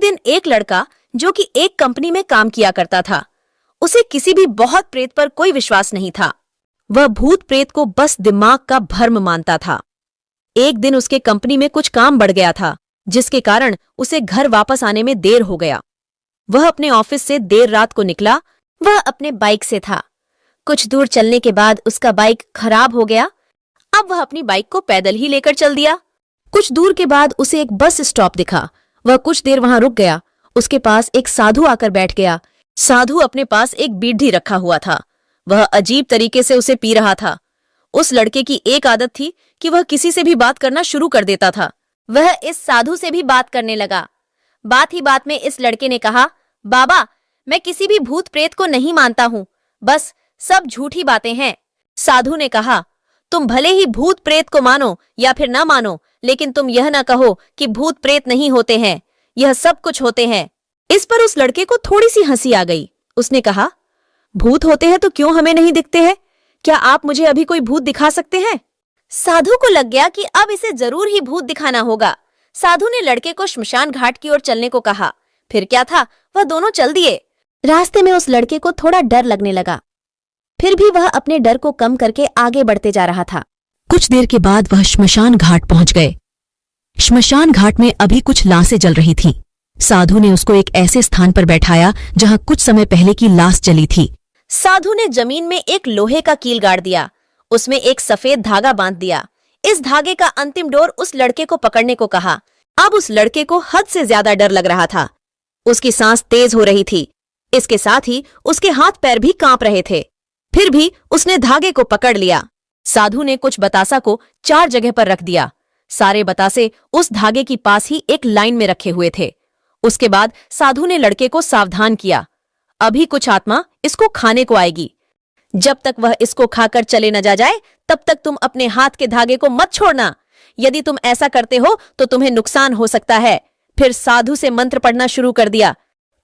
दिन एक लड़का जो कि एक कंपनी में काम किया करता था, उसे किसी भी बहुत प्रेत पर कोई विश्वास नहीं था। वह भूत प्रेत को बस दिमाग का भ्रम मानता था। एक दिन उसके कंपनी में कुछ काम बढ़ गया था, जिसके कारण उसे घर वापस आने में देर हो गया। वह अपने ऑफिस से देर रात को निकला। वह अपने बाइक से था। कुछ दूर चलने के बाद उसका बाइक खराब हो गया। अब वह अपनी बाइक को पैदल ही लेकर चल दिया। कुछ दूर के बाद उसे एक बस स्टॉप दिखा। वह कुछ देर वहां रुक गया। उसके पास एक साधु आकर बैठ गया। साधु अपने पास एक बीड़ी रखा हुआ था। वह अजीब तरीके से उसे पी रहा था। उस लड़के की एक आदत थी कि वह किसी से भी बात करना शुरू कर देता था। वह इस साधु से भी बात करने लगा। बात ही बात में इस लड़के ने कहा, बाबा, मैं किसी भी भूत प्रेत को नहीं मानता हूँ, बस सब झूठी बातें हैं। साधु ने कहा, तुम भले ही भूत प्रेत को मानो या फिर न मानो, लेकिन तुम यह न कहो कि भूत प्रेत नहीं होते हैं। यह सब कुछ होते हैं। इस पर उस लड़के को थोड़ी सी हंसी आ गई। उसने कहा, भूत होते हैं तो क्यों हमें नहीं दिखते हैं? क्या आप मुझे अभी कोई भूत दिखा सकते हैं? साधु को लग गया कि अब इसे जरूर ही भूत दिखाना होगा। साधु ने लड़के को श्मशान घाट की ओर चलने को कहा। फिर क्या था, वह दोनों चल दिए। रास्ते में उस लड़के को थोड़ा डर लगने लगा, फिर भी वह अपने डर को कम करके आगे बढ़ते जा रहा था। कुछ देर के बाद वह श्मशान घाट पहुंच गए। श्मशान घाट में अभी कुछ लाशें जल रही थीं। साधु ने उसको एक ऐसे स्थान पर बैठाया जहां कुछ समय पहले की लाश जली थी। साधु ने जमीन में एक लोहे का कील गाड़ दिया। उसमें एक सफेद धागा बांध दिया। इस धागे का अंतिम डोर उस लड़के को पकड़ने को कहा। अब उस लड़के को हद से ज्यादा डर लग रहा था। उसकी सांस तेज हो रही थी। इसके साथ ही उसके हाथ पैर भी कांप रहे थे। फिर भी उसने धागे को पकड़ लिया। साधु ने कुछ बतासा को 4 जगह पर रख दिया। सारे बतासे उस धागे की पास ही एक लाइन में रखे हुए थे। उसके बाद साधु ने लड़के को सावधान किया, अभी कुछ आत्मा इसको खाने को आएगी। जब तक वह इसको खाकर चले न जाए तब तक तुम अपने हाथ के धागे को मत छोड़ना। यदि तुम ऐसा करते हो तो तुम्हें नुकसान हो सकता है। फिर साधु से मंत्र पढ़ना शुरू कर दिया।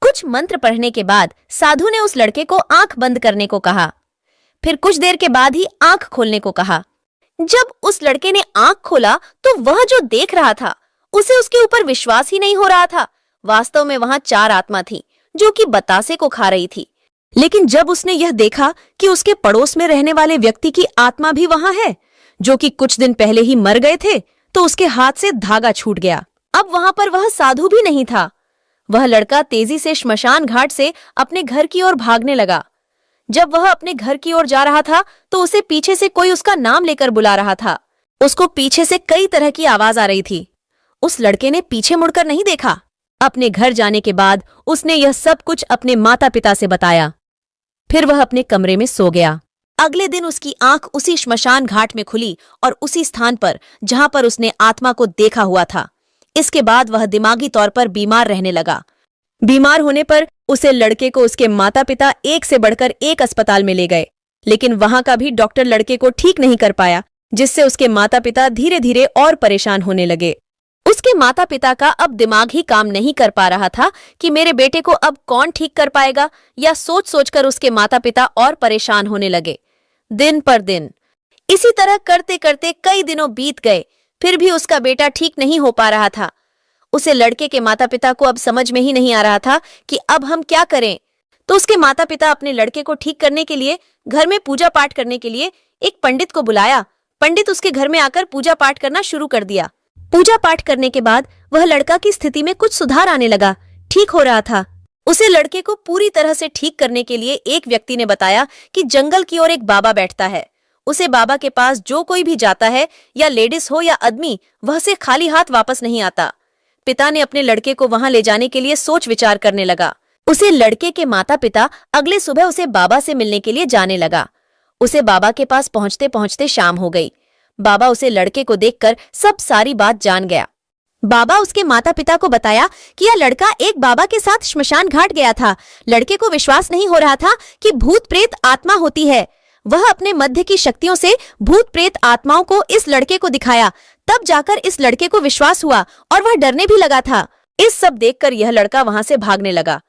कुछ मंत्र पढ़ने के बाद साधु ने उस लड़के को आंख बंद करने को कहा। फिर कुछ देर के बाद ही आंख खोलने को कहा। जब उस लड़के ने आंख खोला तो वह जो देख रहा था उसे उसके ऊपर विश्वास ही नहीं हो रहा था। वास्तव में वहां 4 आत्मा थी जो कि बतासे को खा रही थी। लेकिन जब उसने यह देखा कि उसके पड़ोस में रहने वाले व्यक्ति की आत्मा भी वहां है, जो कि कुछ दिन पहले ही मर गए थे, तो उसके हाथ से धागा छूट गया। अब वहां पर वह साधु भी नहीं था। वह लड़का तेजी से श्मशान घाट से अपने घर की ओर भागने लगा। जब वह अपने घर की ओर जा रहा था तो उसे पीछे से कोई उसका नाम लेकर बुला रहा था। उसको पीछे से कई तरह की आवाज आ रही थी। उस लड़के ने पीछे मुड़कर नहीं देखा। अपने घर जाने के बाद उसने यह सब कुछ अपने माता पिता से बताया। फिर वह अपने कमरे में सो गया। अगले दिन उसकी आंख उसी श्मशान घाट में खुली और उसी स्थान पर जहां पर उसने आत्मा को देखा हुआ था। इसके बाद वह दिमागी तौर पर बीमार रहने लगा। बीमार होने पर उसे लड़के को उसके माता पिता एक से बढ़कर एक अस्पताल में ले गए, लेकिन वहां का भी डॉक्टर लड़के को ठीक नहीं कर पाया, जिससे उसके माता पिता धीरे धीरे और परेशान होने लगे। उसके माता पिता का अब दिमाग ही काम नहीं कर पा रहा था कि मेरे बेटे को अब कौन ठीक कर पाएगा, या सोच सोचकर उसके माता पिता और परेशान होने लगे। दिन पर दिन इसी तरह करते करते कई दिनों बीत गए, फिर भी उसका बेटा ठीक नहीं हो पा रहा था। उसे लड़के के माता पिता को अब समझ में ही नहीं आ रहा था कि अब हम क्या करें। तो उसके माता पिता अपने लड़के को ठीक करने के लिए घर में पूजा पाठ करने के लिए एक पंडित को बुलाया। पंडित उसके घर में आकर पूजा पाठ करना शुरू कर दिया। पूजा पाठ करने के बाद वह लड़का की स्थिति में कुछ सुधार आने लगा, ठीक हो रहा था। उसे लड़के को पूरी तरह से ठीक करने के लिए एक व्यक्ति ने बताया कि जंगल की ओर एक बाबा बैठता है। उसे बाबा के पास जो कोई भी जाता है, या लेडीज हो या आदमी, वह से खाली हाथ वापस नहीं आता। पिता ने अपने लड़के को वहां ले जाने के लिए सोच विचार करने लगा। उसे लड़के के माता पिता अगले सुबह उसे बाबा से मिलने के लिए जाने लगा। उसे बाबा के पास पहुंचते पहुंचते शाम हो गई। बाबा उसे लड़के को देखकर सब सारी बात जान गया। बाबा उसके माता पिता को बताया कि यह लड़का एक बाबा के साथ श्मशान घाट गया था। लड़के को विश्वास नहीं हो रहा था कि भूत प्रेत आत्मा होती है। वह अपने मध्य की शक्तियों से भूत प्रेत आत्माओं को इस लड़के को दिखाया, तब जाकर इस लड़के को विश्वास हुआ और वह डरने भी लगा था। इस सब देखकर यह लड़का वहां से भागने लगा।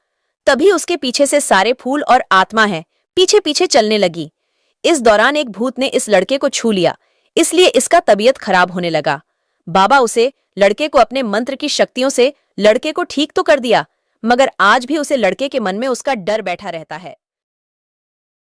तभी उसके पीछे से सारे फूल और आत्मा है पीछे पीछे चलने लगी। इस दौरान एक भूत ने इस लड़के को छू लिया, इसलिए इसका तबीयत खराब होने लगा। बाबा उसे लड़के को अपने मंत्र की शक्तियों से लड़के को ठीक तो कर दिया, मगर आज भी उसे लड़के के मन में उसका डर बैठा रहता है।